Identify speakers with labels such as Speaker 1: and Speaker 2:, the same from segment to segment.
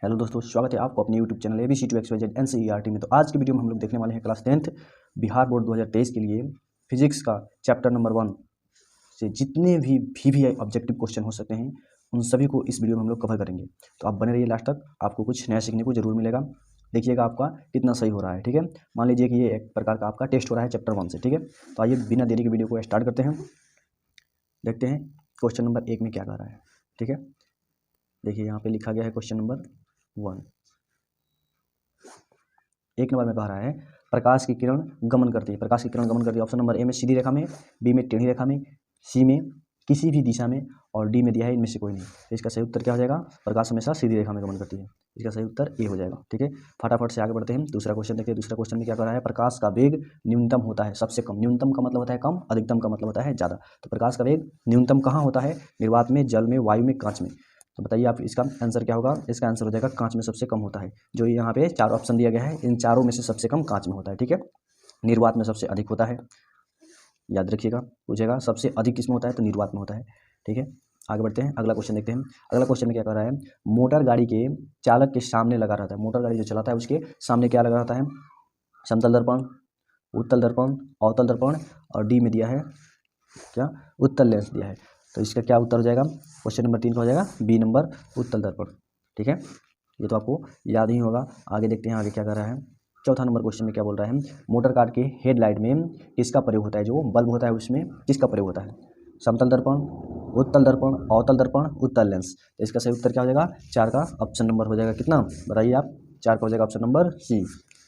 Speaker 1: Hello दोस्तों, स्वागत है आपको अपने यूट्यूब चैनल ABC2XYZ NCERT में। तो आज की वीडियो में हम लोग देखने वाले हैं क्लास 10th बिहार बोर्ड 2023 के लिए फिजिक्स का चैप्टर नंबर 1 से जितने भी VVI ऑब्जेक्टिव क्वेश्चन हो सकते हैं उन सभी को इस वीडियो में हम लोग कवर करेंगे। तो आप बने रहिए लास्ट तक, आपको कुछ नया सीखने को जरूर मिलेगा। देखिएगा आपका कितना सही हो रहा है। ठीक है, मान लीजिए कि ये एक प्रकार का आपका टेस्ट हो रहा है चैप्टर 1 से। ठीक है, तो आइए बिना देरी के वीडियो को स्टार्ट करते हैं। देखते हैं क्वेश्चन नंबर 1 में क्या कह रहा है। ठीक है, देखिए यहाँ पे लिखा गया है क्वेश्चन नंबर 1। 1 नंबर में कह रहा है प्रकाश की किरण गमन करती है। प्रकाश की किरण गमन करती है ऑप्शन नंबर ए में सीधी रेखा में, बी में टेढ़ी रेखा में, सी में किसी भी दिशा में और डी में दिया है इनमें से कोई नहीं। तो इसका सही उत्तर क्या हो जाएगा? प्रकाश हमेशा सीधी रेखा में गमन करती है। इसका सही उत्तर ए हो जाएगा। ठीक है, फटाफट से आगे बढ़ते हैं। दूसरा क्वेश्चन देखिए। दूसरा क्वेश्चन में क्या कर रहा है? प्रकाश का वेग न्यूनतम होता है सबसे कम। न्यूनतम का मतलब होता है कम, अधिकतम का मतलब होता है ज़्यादा। तो प्रकाश का वेग न्यूनतम कहाँ होता है? निर्वात में, जल में, वायु में, कांच में। तो बताइए आप इसका आंसर क्या होगा? इसका आंसर हो जाएगा कांच में सबसे कम होता है। जो यहाँ पे 4 ऑप्शन दिया गया है, इन चारों में से सबसे कम कांच में होता है। ठीक है, निर्वात में सबसे अधिक होता है, याद रखिएगा। पूछेगा सबसे अधिक किसमें होता है, तो निर्वात में होता है। ठीक है, आगे बढ़ते हैं। अगला क्वेश्चन देखते हैं। अगला क्वेश्चन में क्या कर रहा है? मोटर गाड़ी के चालक के सामने लगा रहता है। मोटर गाड़ी जो चलाता है उसके सामने क्या लगा रहता है? समतल दर्पण, उत्तल दर्पण, अवतल दर्पण और डी में दिया है क्या? उत्तल लेंस दिया है। तो इसका क्या उत्तर हो जाएगा? क्वेश्चन नंबर 3 का हो जाएगा बी नंबर, उत्तल दर्पण। ठीक है, ये तो आपको याद ही होगा। आगे देखते हैं आगे क्या कर रहा है। चौथा नंबर क्वेश्चन में क्या बोल रहा है? मोटर कार के हेडलाइट में किसका प्रयोग होता है? जो बल्ब होता है उसमें किसका प्रयोग होता है? समतल दर्पण, उत्तल दर्पण, अवतल दर्पण, उत्तल लेंस। तो इसका सही उत्तर क्या हो जाएगा? 4 का ऑप्शन नंबर हो जाएगा कितना? बताइए आप। 4 का हो जाएगा ऑप्शन नंबर सी,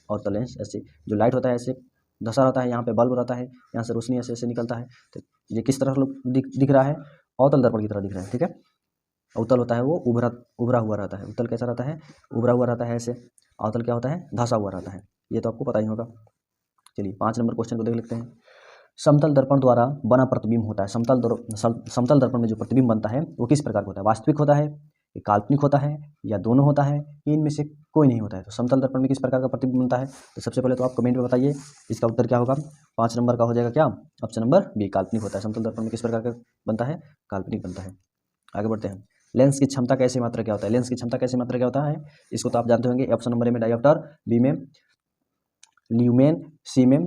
Speaker 1: अवतल लेंस। ऐसे जो लाइट होता है ऐसे धसा रहता है, यहाँ पे बल्ब रहता है, यहाँ से रोशनी ऐसे ऐसे निकलता है। तो ये किस तरह दिख रहा है? अवतल दर्पण की तरह दिख रहा है। ठीक है, अवतल होता है वो उभरा हुआ रहता है। उत्तल कैसा रहता है? उभरा हुआ रहता है ऐसे। अवतल क्या होता है? धंसा हुआ रहता है। ये तो आपको पता ही होगा। चलिए 5 नंबर क्वेश्चन को देख लेते हैं। समतल दर्पण द्वारा बना प्रतिबिंब होता है। समतल दर्पण में जो प्रतिबिंब बनता है वो किस प्रकार का होता है? वास्तविक होता है, काल्पनिक होता है, या दोनों होता है, इनमें से कोई नहीं होता है। तो समतल दर्पण में किस प्रकार का प्रतिबिंब बनता है? तो सबसे पहले तो आप कमेंट में बताइए इसका उत्तर क्या होगा। 5 नंबर का हो जाएगा क्या? ऑप्शन नंबर बी, काल्पनिक होता है। समतल दर्पण में किस प्रकार का बनता है? काल्पनिक बनता है। आगे बढ़ते हैं। लेंस की क्षमता कैसे मात्रा क्या होता है? लेंस की क्षमता कैसे मात्रा क्या होता है? इसको तो आप जानते होंगे। ऑप्शन नंबर ए में डायोप्टर, बी में ल्यूमेन, सी में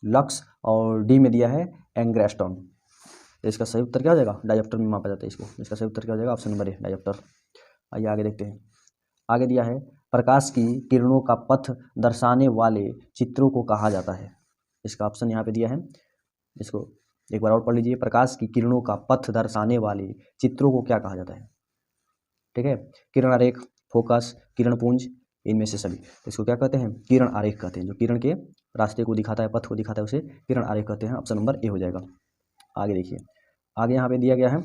Speaker 1: लक्स और डी में दिया है एंग्स्ट्रॉम। तो इसका सही उत्तर क्या हो जाएगा? डायोप्टर में मापा जाता है इसको। इसका सही उत्तर क्या हो जाएगा? Option number A, dioptre. आइए आगे देखते हैं। आगे दिया है प्रकाश की किरणों का पथ दर्शाने वाले चित्रों को कहा जाता है। इसका ऑप्शन यहाँ पे दिया है, इसको एक बार और पढ़ लीजिए। प्रकाश की किरणों का पथ दर्शाने वाले चित्रों को क्या कहा जाता है? ठीक है, किरण आरेख, फोकस, किरण पुंज, इनमें से सभी। तो इसको क्या कहते हैं? किरण आरेख कहते हैं। जो किरण के रास्ते को दिखाता है, पथ को दिखाता है, उसे किरण आरेख कहते हैं। ऑप्शन नंबर ए हो जाएगा। आगे देखिए, आगे यहाँ पे दिया गया है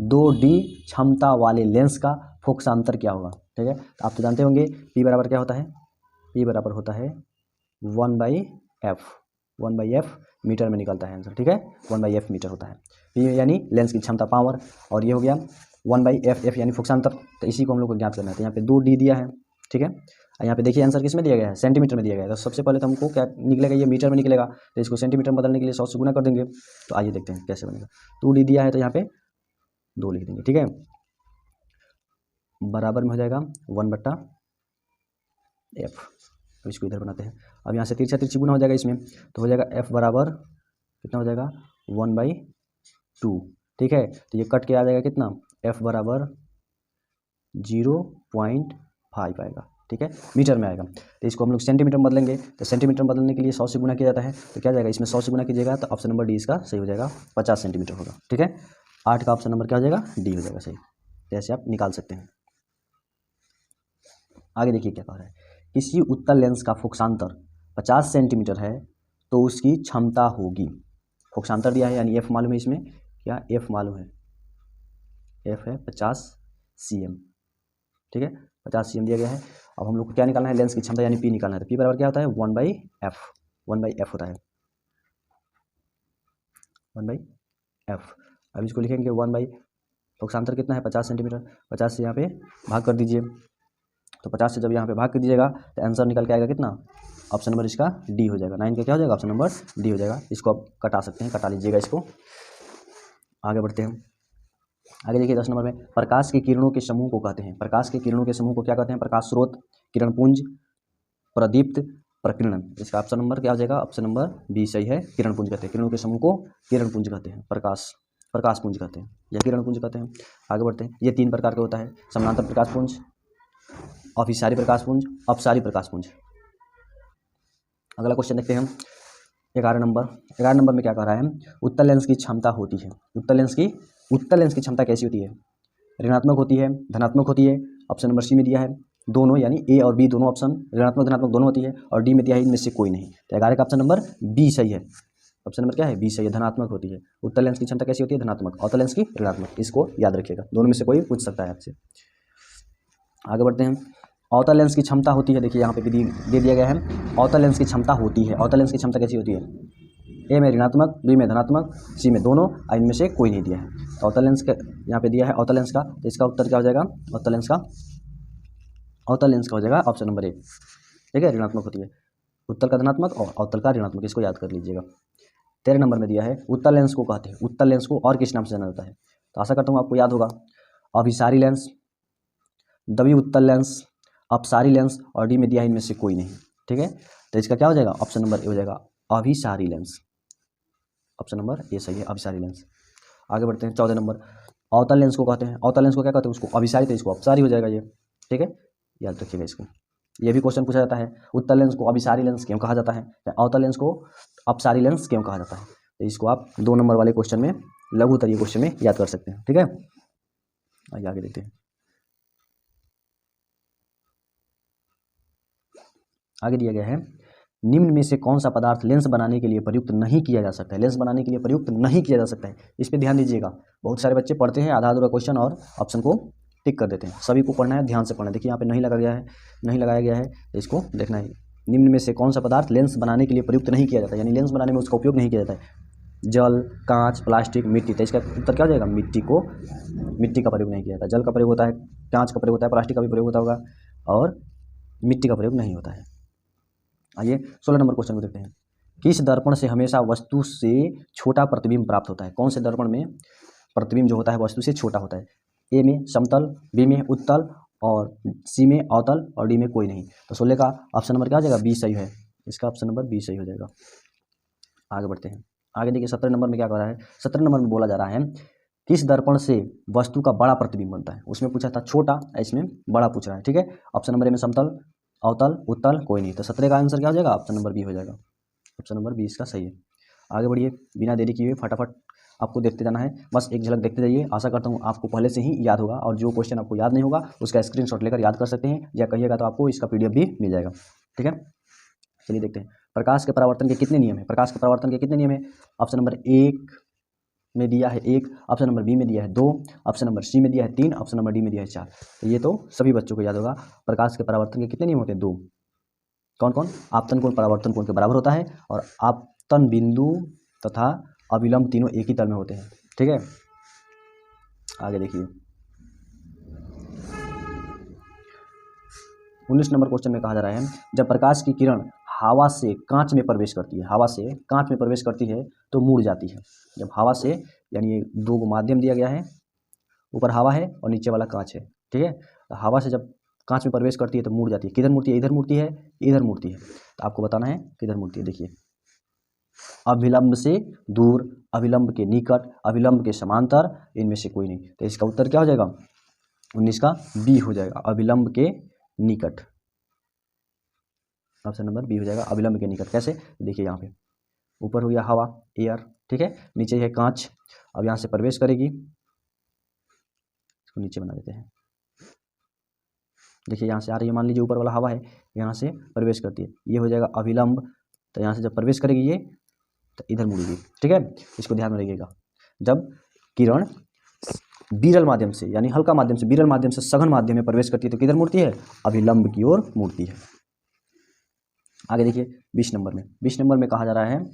Speaker 1: 2D क्षमता वाले लेंस का फोकसांतर क्या होगा? ठीक है, तो आप तो जानते होंगे P बराबर क्या होता है? P बराबर होता है 1/f। 1/f मीटर में निकलता है आंसर। ठीक है, 1/f मीटर होता है। P यानी लेंस की क्षमता, पावर, और ये हो गया 1/f, f यानी फोकसांतर। तो इसी को हम लोग को ज्ञात करना है। तो यहाँ पे 2D दिया है। ठीक है, यहाँ पे देखिए आंसर किस में दिया गया है? सेंटीमीटर में दिया गया है। तो सबसे पहले तो हमको क्या निकलेगा? ये मीटर में निकलेगा। तो इसको सेंटीमीटर में बदलने के लिए 100 से गुना कर देंगे। तो आइए देखते हैं कैसे बनेगा। 2D दिया है तो यहाँ पे 2 लिख देंगे। ठीक है, बराबर में हो जाएगा 1/f। तो इसको इधर बनाते हैं। अब यहाँ से तिरछा तिरछी गुना हो जाएगा इसमें, तो हो जाएगा f बराबर कितना हो जाएगा? 1/2। ठीक है, तो ये कट के आ जाएगा कितना? f बराबर 0.5 आएगा। ठीक है, मीटर में आएगा। तो इसको हम लोग सेंटीमीटर में बदलेंगे। तो सेंटीमीटर में बदलने के लिए 100 से गुना किया जाता है। तो क्या जाएगा? इसमें 100 से गुना कीजिएगा तो ऑप्शन नंबर डी इसका सही हो जाएगा, 50 सेंटीमीटर होगा। ठीक है, 8 का ऑप्शन नंबर क्या हो जाएगा? डी हो जाएगा सही। जैसे आप निकाल सकते हैं। आगे देखिए क्या कह रहा है। किसी उत्तल लेंस का फोकसांतर 50 सेंटीमीटर है तो उसकी क्षमता होगी। फोकसांतर दिया है यानी एफ मालूम है। इसमें क्या एफ मालूम है? एफ है 50 cm। ठीक है, 50 cm दिया गया है। अब हम लोग को क्या निकालना है? लेंस की क्षमता यानी पी निकालना है। तो पी बराबर क्या होता है? 1/f। 1/f होता है, 1/f। अब इसको लिखेंगे 1/, फोकसांतर कितना है? 50 सेंटीमीटर। 50 से यहाँ पे भाग कर दीजिए। तो 50 से जब यहाँ पे भाग कर दीजिएगा तो आंसर निकल के आएगा कितना? ऑप्शन नंबर इसका डी हो जाएगा। 9 का क्या हो जाएगा? ऑप्शन नंबर डी हो जाएगा। इसको आप कटा सकते हैं, कटा लीजिएगा इसको। आगे बढ़ते हैं। आगे देखिए 10 नंबर में प्रकाश के किरणों के समूह को कहते हैं, प्रकाश के किरणों के समूह को क्या कहते हैं? प्रकाश स्रोत, किरणपुंज, प्रदीप्त, प्रकीर्णन। इसका ऑप्शन नंबर क्या हो जाएगा? ऑप्शन नंबर बी सही है, किरणपुंज कहते हैं। किरणों के समूह को किरणपुंज कहते हैं, प्रकाशपुंज कहते हैं या किरणपुंज कहते हैं। आगे बढ़ते हैं। ये 3 प्रकार का होता है, समानांतर प्रकाशपुंज, अभिसारी प्रकाशपुंज, अपसारी प्रकाशपुंज। अगला क्वेश्चन देखते हैं हम 11 नंबर। 11 नंबर में क्या कह रहा है? उत्तल लेंस की क्षमता होती है, उत्तल लेंस की क्षमता कैसी होती है? ऋणात्मक होती है, धनात्मक होती है। ऑप्शन नंबर सी में दिया है दोनों, यानी ए और बी दोनों ऑप्शन, ऋणात्मक धनात्मक दोनों होती है। और डी में दिया है इनमें से कोई नहीं। तो 11 का ऑप्शन नंबर बी सही है। ऑप्शन नंबर क्या है? बी सही है, धनात्मक होती है। उत्तल लेंस की क्षमता कैसी होती है? धनात्मक। अवतल लेंस की ऋणात्मक। इसको याद रखिएगा, दोनों में से कोई पूछ सकता है आपसे। आगे बढ़ते हैं। अवतल लेंस की क्षमता होती है, देखिए यहाँ पे भी दे दिया गया है, अवतल लेंस की क्षमता होती है। अवतल लेंस की क्षमता कैसी होती है? ए में ऋणात्मक, बी में धनात्मक, सी में दोनों, और इनमें से कोई नहीं दिया है। तो अवतल लेंस का यहाँ पे दिया है अवतल लेंस का, तो इसका उत्तर क्या हो जाएगा? अवतल लेंस का हो जाएगा ऑप्शन नंबर ए। ठीक है, ऋणात्मक होती है। उत्तल का धनात्मक और अवतल का ऋणात्मक, इसको याद कर लीजिएगा। 13 नंबर में दिया है उत्तल लेंस को कहते हैं, उत्तल लेंस को और किस नाम से जाना जाता है? तो आशा करता हूँ आपको याद होगा। अभिसारी लेंस, द्वि उत्तल लेंस, अपसारी लेंस, और डी में दिया है इनमें से कोई नहीं। ठीक है, तो इसका क्या हो जाएगा? ऑप्शन नंबर ए हो जाएगा, अभिसारी लेंस। ऑप्शन नंबर ए सही है, अभिसारी लेंस। आगे बढ़ते हैं 14 नंबर। अवतल लेंस को कहते हैं, अवतल लेंस को क्या कहते हैं? उसको अभिसारी, तो इसको अपसारी हो जाएगा ये। ठीक है, याद रखिएगा इसको। ये भी क्वेश्चन पूछा जाता है, उत्तल लेंस को अभिसारी लेंस क्यों कहा जाता है, या अवतल लेंस को अपसारी लेंस क्यों कहा जाता है? तो इसको आप 2 नंबर वाले क्वेश्चन में, लघु उत्तरीय क्वेश्चन में याद कर सकते हैं। ठीक है, आइए आगे देखते हैं। आगे दिया गया है, निम्न में से कौन सा पदार्थ लेंस बनाने के लिए प्रयुक्त नहीं किया जा सकता है? लेंस बनाने के लिए प्रयुक्त नहीं किया जा सकता है, इस पर ध्यान दीजिएगा। बहुत सारे बच्चे पढ़ते हैं आधा अधूरा क्वेश्चन और ऑप्शन को टिक कर देते हैं। सभी को पढ़ना है, ध्यान से पढ़ना है। देखिए यहाँ पे नहीं लगाया गया है, तो इसको देखना है। निम्न में से कौन सा पदार्थ लेंस बनाने के लिए प्रयुक्त नहीं किया जाता है, यानी लेंस बनाने में उसका उपयोग नहीं किया जाता है? जल, कांच, प्लास्टिक, मिट्टी। तो इसका उत्तर क्या हो जाएगा? मिट्टी का प्रयोग नहीं किया जाता। जल का प्रयोग होता है, कांच का प्रयोग होता है, प्लास्टिक का भी प्रयोग होता होगा, और मिट्टी का प्रयोग नहीं होता है। आइए 16 नंबर क्वेश्चन को देखते हैं। किस दर्पण से हमेशा वस्तु से छोटा प्रतिबिंब प्राप्त होता है? कौन से दर्पण में प्रतिबिंब जो होता है वस्तु से छोटा होता है? ए में समतल, बी में उत्तल, और सी में अवतल, और डी में कोई नहीं। तो 16 का ऑप्शन नंबर क्या हो जाएगा? बी सही है। इसका ऑप्शन नंबर बी सही हो जाएगा। आगे बढ़ते हैं। आगे देखिए 17 नंबर में क्या कर रहा है? 17 नंबर में बोला जा रहा है, किस दर्पण से वस्तु का बड़ा प्रतिबिंब बनता है? उसमें पूछा था छोटा, इसमें बड़ा पूछ रहा है। ठीक है, ऑप्शन नंबर ए में समतल, अवतल, उत्तल, कोई नहीं। तो 17 का आंसर क्या हो जाएगा? ऑप्शन नंबर बी हो जाएगा। ऑप्शन नंबर 20 का सही है। आगे बढ़िए, बिना देरी किए फटाफट आपको देखते जाना है, बस एक झलक देखते जाइए। आशा करता हूँ आपको पहले से ही याद होगा, और जो क्वेश्चन आपको याद नहीं होगा उसका स्क्रीनशॉट लेकर याद कर सकते हैं, या कहिएगा तो आपको इसका PDF भी मिल जाएगा। ठीक है, चलिए देखते हैं। प्रकाश के परावर्तन के कितने नियम है? प्रकाश के परावर्तन के कितने नियम है? ऑप्शन नंबर 1 में दिया है 1, ऑप्शन नंबर बी में दिया है 2, ऑप्शन नंबर सी में दिया है 3, ऑप्शन नंबर डी में दिया है 4। तो ये तो सभी बच्चों को याद होगा। प्रकाश के परावर्तन के कितने नियम होते हैं? 2। कौन कौन? आपतन कोण परावर्तन कोण के बराबर होता है, और आपतन बिंदु तथा अविलंब तीनों एक ही तल में होते हैं। ठीक है, आगे देखिए 19 नंबर क्वेश्चन में कहा जा रहा है, जब प्रकाश की किरण हवा से कांच में प्रवेश करती है, हवा से कांच में प्रवेश करती है तो मुड़ जाती है। जब हवा से, यानी ये 2 माध्यम दिया गया है, ऊपर हवा है और नीचे वाला कांच है। ठीक है, हवा से जब कांच में प्रवेश करती है तो मुड़ जाती है। किधर मुड़ती है? इधर मुड़ती है, इधर मुड़ती है। तो आपको बताना है किधर मुड़ती है। देखिए, अभिलंब से दूर, अभिलंब के निकट, अभिलंब के समांतर, इनमें से कोई नहीं। तो इसका उत्तर क्या हो जाएगा? 19 का बी हो जाएगा, अभिलंब के निकट। ऑप्शन नंबर बी हो जाएगा, अभिलंब के निकट। कैसे? देखिए यहाँ पे ऊपर हो गया हवा, एयर, ठीक है, नीचे है कांच। अब यहाँ से प्रवेश करेगी, इसको नीचे बना देते हैं। देखिए यहाँ से आ रही है, मान लीजिए ऊपर वाला हवा है, यहाँ से प्रवेश करती है, ये हो जाएगा अभिलंब। तो यहाँ से जब प्रवेश करेगी ये, तो इधर मुड़ेगी। ठीक है, इसको ध्यान में रखिएगा। जब किरण विरल माध्यम से, यानी हल्का माध्यम से, विरल माध्यम से सघन माध्यम में प्रवेश करती है तो किधर मुड़ती है? अभिलंब की ओर मुड़ती है। आगे देखिए 20 नंबर में, 20 नंबर में कहा जा रहा है,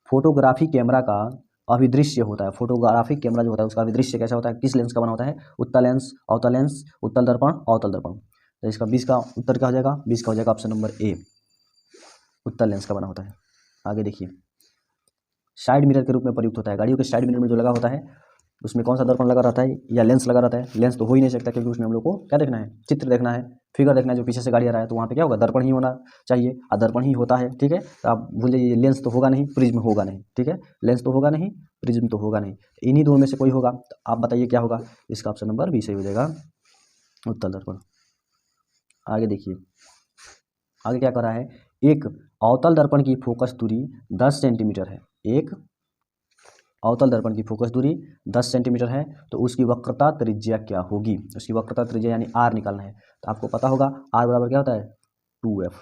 Speaker 1: फोटोग्राफी कैमरा का अभिदृश्य होता है। फोटोग्राफिक कैमरा जो होता है उसका अभिदृश्य कैसा होता है? किस लेंस का बना होता है? उत्तल लेंस, अवतल लेंस, उत्तल दर्पण, अवतल दर्पण। तो इसका 20 का उत्तर क्या हो जाएगा? 20 का हो जाएगा ऑप्शन नंबर ए, उत्तल लेंस का बना होता है। आगे देखिए, साइड मिरर के रूप में प्रयुक्त होता है। गाड़ियों के साइड मिरर में जो लगा होता है, उसमें कौन सा दर्पण लगा रहता है या लेंस लगा रहता है? लेंस तो हो ही नहीं सकता, क्योंकि उसमें हम लोग को क्या देखना है? चित्र देखना है, फिगर देखना है, जो पीछे से गाड़ी आ रहा है, तो वहाँ पे क्या होगा? दर्पण ही होना चाहिए, और दर्पण ही होता है। ठीक है, तो आप भूल जाइए, लेंस तो होगा नहीं, प्रिज्म होगा नहीं। ठीक है, लेंस तो होगा नहीं, प्रिज्म तो होगा नहीं, इन्हीं दोनों में से कोई होगा। तो आप बताइए क्या होगा? इसका ऑप्शन नंबर बी सही हो जाएगा, उत्तल दर्पण। आगे देखिए, आगे क्या कर रहा है? एक अवतल दर्पण की फोकस दूरी 10 सेंटीमीटर है। एक अवतल दर्पण की फोकस दूरी 10 सेंटीमीटर है, तो उसकी वक्रता त्रिज्या क्या होगी? उसकी वक्रता त्रिज्या यानी आर निकालना है। तो आपको पता होगा आर बराबर क्या होता है? 2f।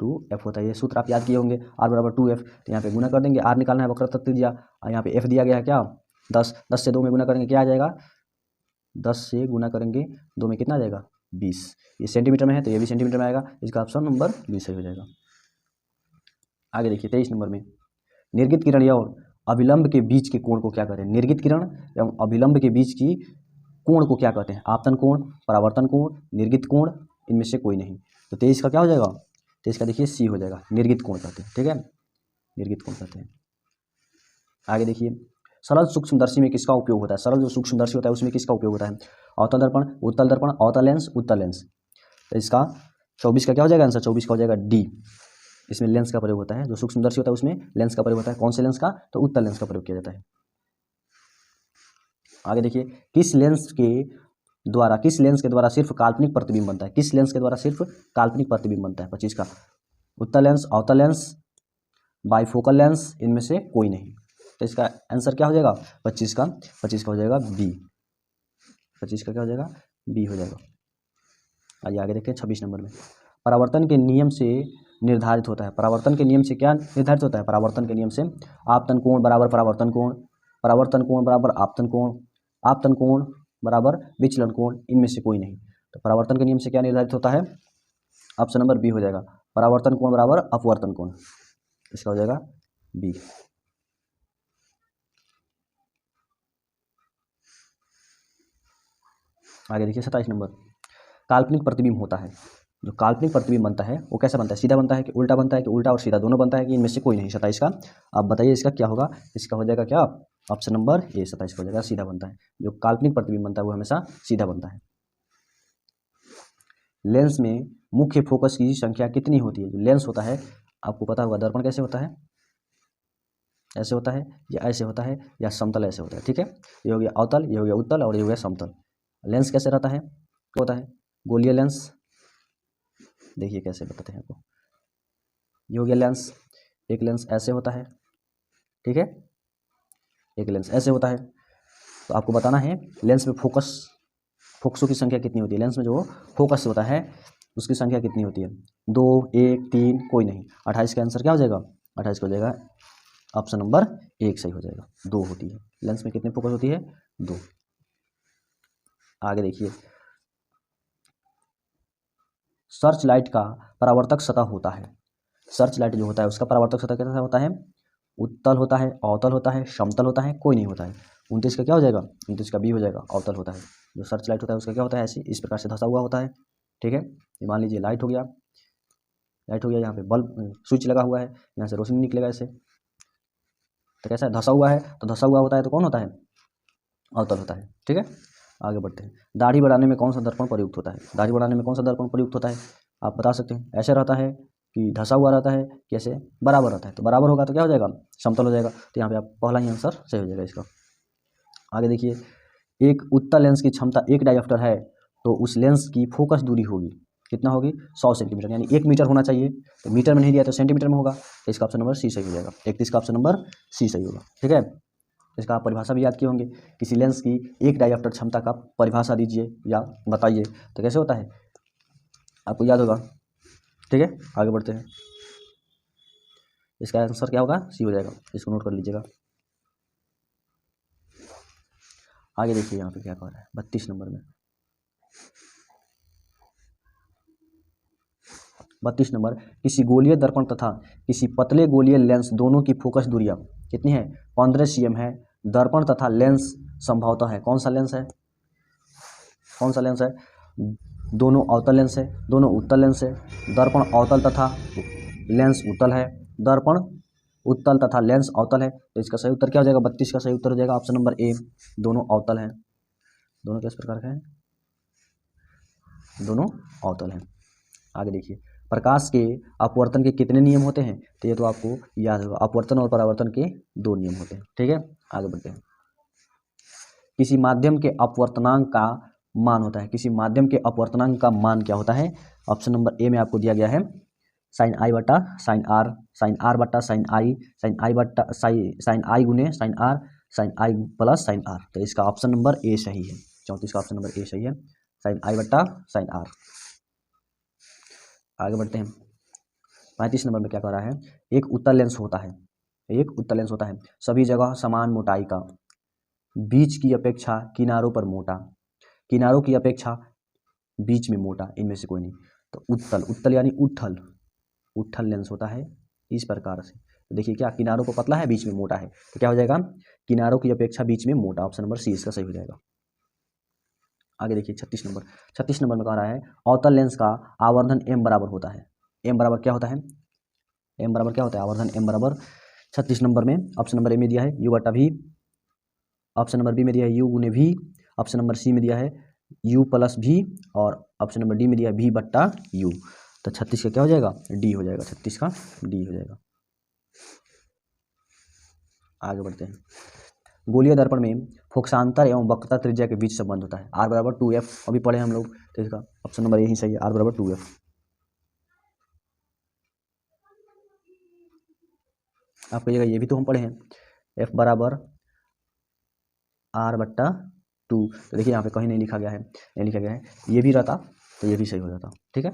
Speaker 1: 2f होता है, ये सूत्र आप याद किए होंगे, आर बराबर 2f। तो यहाँ पे गुना कर देंगे, आर निकालना है, वक्रता त्रिज्या, और यहाँ पे f दिया गया है क्या? 10। 10 से 2 में गुना करेंगे क्या आ जाएगा? 10 से गुना करेंगे 2 में कितना आ जाएगा? 20। ये सेंटीमीटर में है तो ये भी सेंटीमीटर में आएगा, इसका ऑप्शन नंबर 20 सही हो जाएगा। आगे देखिए 23 नंबर में, निर्गित किरण और अभिलंब के बीच के कोण को क्या कहते हैं? निर्गित किरण एवं अभिलंब के बीच की कोण को क्या कहते हैं? आपतन कोण, परावर्तन कोण, निर्गित कोण, इनमें से कोई नहीं। तो 23 का क्या हो जाएगा? 23 का देखिए सी हो जाएगा, निर्गित कोण कहते हैं। ठीक है, निर्गित कोण कहते हैं। आगे देखिए, सरल सूक्ष्मदर्शी में किसका उपयोग होता है? सरल जो सूक्ष्मदर्शी होता है उसमें किसका उपयोग होता है? अवतल दर्पण, उत्तल दर्पण, अवतल लेंस, उत्तल लेंस। तो इसका 24 का क्या हो जाएगा आंसर? 24 का हो जाएगा डी। इसमें लेंस का प्रयोग होता है, जो सूक्ष्मदर्शी होता है उसमें लेंस का प्रयोग होता है। कौन से लेंस का? तो उत्तल लेंस का प्रयोग किया जाता है। आगे देखिए, किस लेंस के द्वारा सिर्फ काल्पनिक प्रतिबिंब बनता है? किस लेंस के द्वारा सिर्फ काल्पनिक प्रतिबिंब बनता है? 25 का, उत्तल लेंस, अवतल लेंस, बाइफोकल लेंस, इनमें से कोई नहीं। तो इसका आंसर क्या हो जाएगा? 25 का हो जाएगा बी। 25 का क्या हो जाएगा? बी हो जाएगा। आइए आगे देखते हैं 26 नंबर में, परावर्तन के नियम से निर्धारित होता है। परावर्तन के नियम से क्या निर्धारित होता है? परावर्तन के नियम से आपतन कोण बराबर परावर्तन कोण, परावर्तन कोण बराबर आपतन कोण, आपतन कोण बराबर विचलन कोण, इनमें से कोई नहीं। तो परावर्तन के नियम से क्या निर्धारित होता है? ऑप्शन नंबर बी हो जाएगा, परावर्तन कोण बराबर अपवर्तन कोण। इसका हो जाएगा बी। आगे देखिए 27 नंबर, काल्पनिक प्रतिबिंब होता है। जो काल्पनिक प्रतिबिंब बनता है वो कैसा बनता है? सीधा बनता है कि उल्टा बनता है, कि उल्टा और सीधा दोनों बनता है, कि इनमें से कोई नहीं? 27 का आप बताइए इसका क्या होगा? इसका हो जाएगा क्या? ऑप्शन नंबर ए 27 का हो जाएगा, सीधा बनता है। जो काल्पनिक प्रतिबिंब बनता है वो हमेशा सीधा बनता है। लेंस में मुख्य फोकस की संख्या कितनी होती है? जो लेंस होता है आपको पता होगा, दर्पण कैसे होता है? ऐसे होता है, या ऐसे होता है, या समतल ऐसे होता है। ठीक है, ये हो गया अवतल, ये हो गया उत्तल, और ये हो गया समतल। लेंस कैसे रहता है? क्या होता है? गोलीय लेंस। देखिए कैसे बताते हैं आपको, ये हो गया लेंस, एक लेंस ऐसे होता है, ठीक है, एक लेंस ऐसे होता है। तो आपको बताना है लेंस में फोकसों की संख्या कितनी होती है? लेंस में जो फोकस होता है उसकी संख्या कितनी होती है? 2, 1, 3, कोई नहीं। 28 का आंसर क्या हो जाएगा? 28 का हो जाएगा ऑप्शन नंबर 1 सही हो जाएगा, 2 होती है। लेंस में कितनी फोकस होती है? 2। आगे देखिए, सर्च लाइट का परावर्तक सतह होता है। सर्च लाइट जो होता है उसका परावर्तक सतह कैसा होता है? उत्तल होता है, अवतल होता है, समतल होता है, कोई नहीं होता है। 29 का क्या हो जाएगा? 29 का बी हो जाएगा, अवतल होता है। जो सर्च लाइट होता है उसका क्या होता है? ऐसे इस प्रकार से धंसा हुआ होता है। ठीक है, ये मान लीजिए लाइट हो गया, यहाँ पे बल्ब स्विच लगा हुआ है, यहाँ से रोशनी निकलेगा ऐसे। तो कैसा है? धंसा हुआ है, तो धंसा हुआ होता है तो कौन होता है? अवतल होता है। ठीक है, आगे बढ़ते हैं। दाढ़ी बढ़ाने में कौन सा दर्पण प्रयुक्त होता है? दाढ़ी बढ़ाने में कौन सा दर्पण प्रयुक्त होता है? आप बता सकते हैं। ऐसे रहता है कि धंसा हुआ रहता है, कैसे? बराबर रहता है। तो बराबर होगा तो क्या हो जाएगा? समतल हो जाएगा। तो यहाँ पे आप पहला ही आंसर सही हो जाएगा इसका। आगे देखिए, एक उत्तल लेंस की क्षमता 1 डायोप्टर है, तो उस लेंस की फोकस दूरी होगी कितना होगी? 100 सेंटीमीटर, यानी 1 मीटर होना चाहिए। तो मीटर में नहीं दिया तो सेंटीमीटर में होगा। तो इसका ऑप्शन नंबर सी सही हो जाएगा। 31 का ऑप्शन नंबर सी सही होगा। ठीक है, इसका आप परिभाषा भी याद किए होंगे, किसी लेंस की 1 डायोप्टर क्षमता का परिभाषा दीजिए या बताइए, तो कैसे होता है आपको याद होगा। ठीक है, आगे बढ़ते हैं। इसका आंसर क्या होगा? सी हो जाएगा, इसको नोट कर लीजिएगा। आगे देखिए यहाँ पे क्या कह रहा है 32 नंबर में। 32 नंबर, किसी गोलीय दर्पण तथा किसी पतले गोलीय लेंस दोनों की फोकस दूरियां कितनी है? 15 cm है। दर्पण तथा लेंस संभवतः है, कौन सा लेंस है? कौन सा लेंस है? दोनों अवतल लेंस है, दोनों उत्तल लेंस है। दर्पण अवतल तथा लेंस उत्तल है। दर्पण उत्तल तथा लेंस अवतल है, तो इसका सही उत्तर क्या हो जाएगा? 32 का सही उत्तर हो जाएगा ऑप्शन नंबर ए, दोनों अवतल हैं। दोनों किस प्रकार के हैं? दोनों अवतल हैं। आगे देखिए, प्रकाश के अपवर्तन के कितने नियम होते हैं? तो ये तो आपको याद होगा, अपवर्तन और परावर्तन के 2 नियम होते हैं। ठीक है, आगे बढ़ते हैं। किसी माध्यम के अपवर्तनांक का मान होता है, किसी माध्यम के अपवर्तनांक का मान क्या होता है? ऑप्शन नंबर ए में आपको दिया गया है साइन आई बटा साइन आर बटा साइन आई बटा साइन आई गुने sine I plus sine R. तो इसका ऑप्शन नंबर ए सही है, 34 का ऑप्शन नंबर ए सही है, साइन आई बटा साइन आर। आगे बढ़ते हैं। 35 नंबर में क्या कह रहा है? एक उत्तल लेंस होता है, एक उत्तल लेंस होता है, सभी जगह समान मोटाई का, बीच की अपेक्षा किनारों पर मोटा, किनारों की अपेक्षा बीच में मोटा, इनमें से कोई नहीं। तो उत्तल, उत्तल यानी उठल, उठल लेंस होता है इस प्रकार से। तो देखिए क्या, किनारों पर पतला है, बीच में मोटा है, तो क्या हो जाएगा? किनारों की अपेक्षा बीच में मोटा, ऑप्शन नंबर सी इसका सही हो जाएगा। आगे देखिए 36 नंबर में कह रहा है अवतल लेंस का आवर्धन m बराबर होता है। m बराबर क्या होता है? m बराबर क्या होता है? आवर्धन m बराबर 36 नंबर में ऑप्शन नंबर ए में दिया है u बटा v, ऑप्शन नंबर बी में दिया है u गुने v, ऑप्शन नंबर सी में दिया है u प्लस v, और ऑप्शन नंबर डी में दिया है v बट्टा u। तो 36 का क्या हो जाएगा? डी हो जाएगा, 36 का डी हो जाएगा। आगे बढ़ते हैं। गोलीय दर्पण में फोकसांतर एवं वक्रता त्रिज्या के बीच संबंध होता है, r बराबर 2f, अभी पढ़े हम लोग, तो इसका ऑप्शन नंबर यही सही है, r बराबर 2f। आप कहिएगा ये भी तो हम पढ़े हैं, f बराबर r बट्टा 2। तो देखिए यहाँ पे कहीं नहीं लिखा गया है, नहीं लिखा गया है, ये भी रहता तो ये भी सही हो जाता। ठीक है।